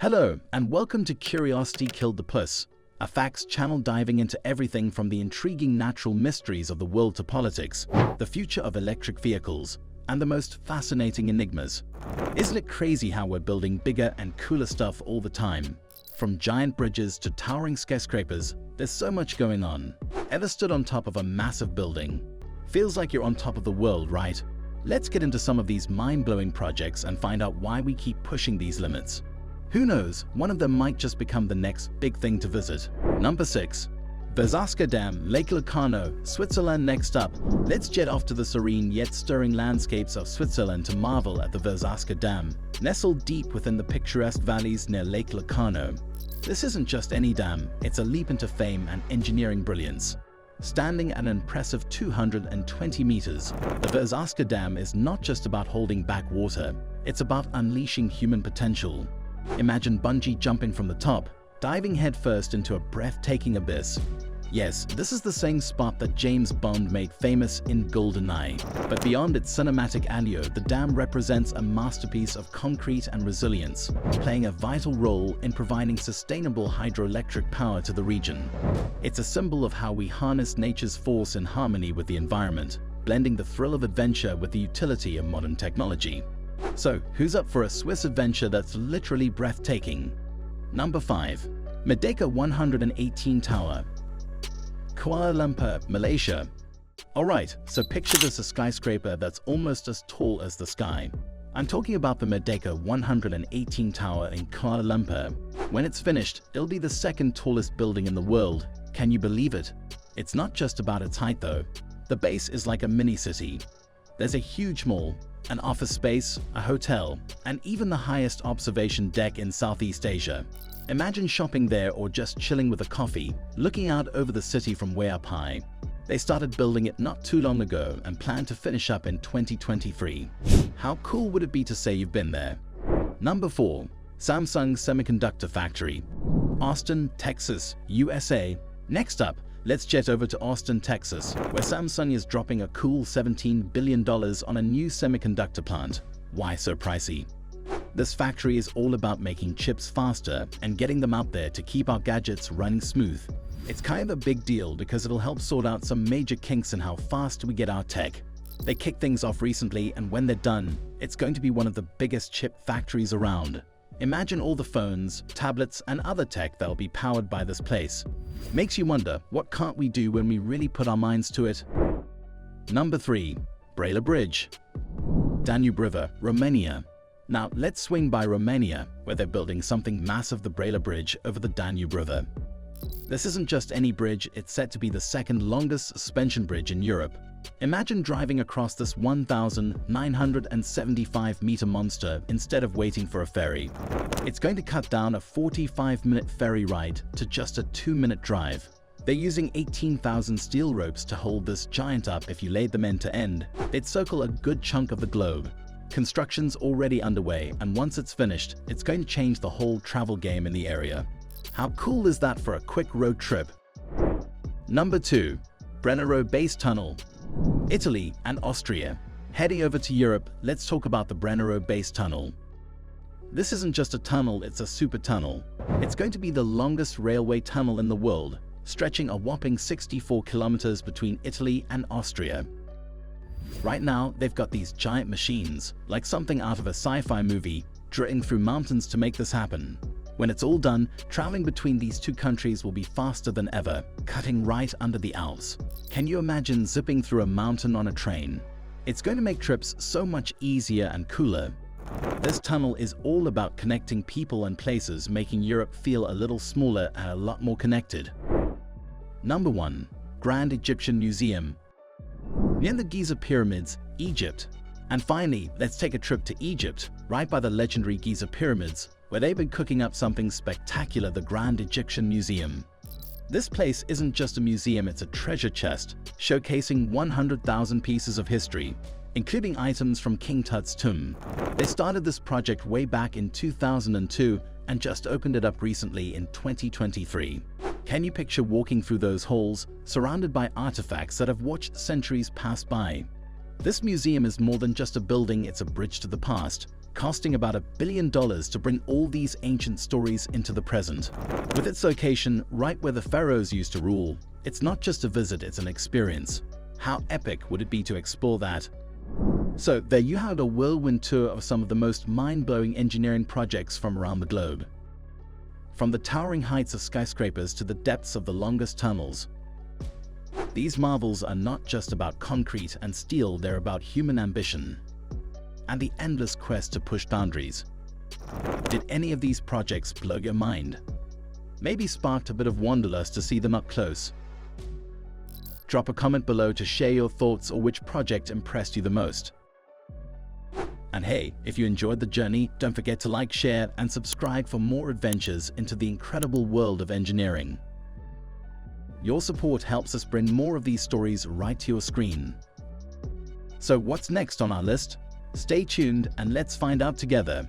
Hello, and welcome to Curiosity Killed the Puss, a facts channel diving into everything from the intriguing natural mysteries of the world to politics, the future of electric vehicles, and the most fascinating enigmas. Isn't it crazy how we're building bigger and cooler stuff all the time? From giant bridges to towering skyscrapers, there's so much going on. Ever stood on top of a massive building? Feels like you're on top of the world, right? Let's get into some of these mind-blowing projects and find out why we keep pushing these limits. Who knows, one of them might just become the next big thing to visit. Number 6. Verzasca Dam, Lake Lucano, Switzerland. Next up, let's jet off to the serene yet stirring landscapes of Switzerland to marvel at the Verzasca Dam, nestled deep within the picturesque valleys near Lake Lucano. This isn't just any dam, it's a leap into fame and engineering brilliance. Standing at an impressive 220 meters, the Verzasca Dam is not just about holding back water, it's about unleashing human potential. Imagine bungee jumping from the top, diving headfirst into a breathtaking abyss. Yes, this is the same spot that James Bond made famous in GoldenEye. But beyond its cinematic allure, the dam represents a masterpiece of concrete and resilience, playing a vital role in providing sustainable hydroelectric power to the region. It's a symbol of how we harness nature's force in harmony with the environment, blending the thrill of adventure with the utility of modern technology. So, who's up for a Swiss adventure that's literally breathtaking? Number 5. Merdeka 118 Tower, Kuala Lumpur, Malaysia. Alright, so picture this: a skyscraper that's almost as tall as the sky. I'm talking about the Merdeka 118 Tower in Kuala Lumpur. When it's finished, it'll be the second tallest building in the world. Can you believe it? It's not just about its height though. The base is like a mini-city. There's a huge mall, an office space, a hotel, and even the highest observation deck in Southeast Asia. Imagine shopping there or just chilling with a coffee, looking out over the city from way up high. They started building it not too long ago and plan to finish up in 2023. How cool would it be to say you've been there? Number 4. Samsung Semiconductor Factory, Austin, Texas, USA. Next up, let's jet over to Austin, Texas, where Samsung is dropping a cool $17 billion on a new semiconductor plant. Why so pricey? This factory is all about making chips faster and getting them out there to keep our gadgets running smooth. It's kind of a big deal because it'll help sort out some major kinks in how fast we get our tech. They kicked things off recently, and when they're done, it's going to be one of the biggest chip factories around. Imagine all the phones, tablets, and other tech that'll be powered by this place. Makes you wonder, what can't we do when we really put our minds to it? Number 3. Brela Bridge, Danube River, Romania. Now let's swing by Romania, where they're building something massive: the Brela Bridge over the Danube River. This isn't just any bridge, it's set to be the second longest suspension bridge in Europe. Imagine driving across this 1,975-meter monster instead of waiting for a ferry. It's going to cut down a 45-minute ferry ride to just a 2-minute drive. They're using 18,000 steel ropes to hold this giant up. If you laid them end to end, they'd circle a good chunk of the globe. Construction's already underway, and once it's finished, it's going to change the whole travel game in the area. How cool is that for a quick road trip? Number 2. Brennero Base Tunnel, Italy and Austria. Heading over to Europe, let's talk about the Brennero Base Tunnel. This isn't just a tunnel, it's a super tunnel. It's going to be the longest railway tunnel in the world, stretching a whopping 64 kilometers between Italy and Austria. Right now, they've got these giant machines, like something out of a sci-fi movie, drilling through mountains to make this happen. When it's all done, traveling between these two countries will be faster than ever, cutting right under the Alps. Can you imagine zipping through a mountain on a train? It's going to make trips so much easier and cooler. This tunnel is all about connecting people and places, making Europe feel a little smaller and a lot more connected. Number 1. Grand Egyptian Museum, near the Giza Pyramids, Egypt. And finally, let's take a trip to Egypt, right by the legendary Giza Pyramids, where they've been cooking up something spectacular: the Grand Egyptian Museum. This place isn't just a museum, it's a treasure chest, showcasing 100,000 pieces of history, including items from King Tut's tomb. They started this project way back in 2002 and just opened it up recently in 2023. Can you picture walking through those halls, surrounded by artifacts that have watched centuries pass by? This museum is more than just a building, it's a bridge to the past, costing about $1 billion to bring all these ancient stories into the present. With its location right where the pharaohs used to rule, it's not just a visit, it's an experience. How epic would it be to explore that? So there you had a whirlwind tour of some of the most mind-blowing engineering projects from around the globe. From the towering heights of skyscrapers to the depths of the longest tunnels. These marvels are not just about concrete and steel, they're about human ambition and the endless quest to push boundaries. Did any of these projects blow your mind? Maybe sparked a bit of wanderlust to see them up close? Drop a comment below to share your thoughts or which project impressed you the most. And hey, if you enjoyed the journey, don't forget to like, share, and subscribe for more adventures into the incredible world of engineering. Your support helps us bring more of these stories right to your screen. So what's next on our list? Stay tuned and let's find out together.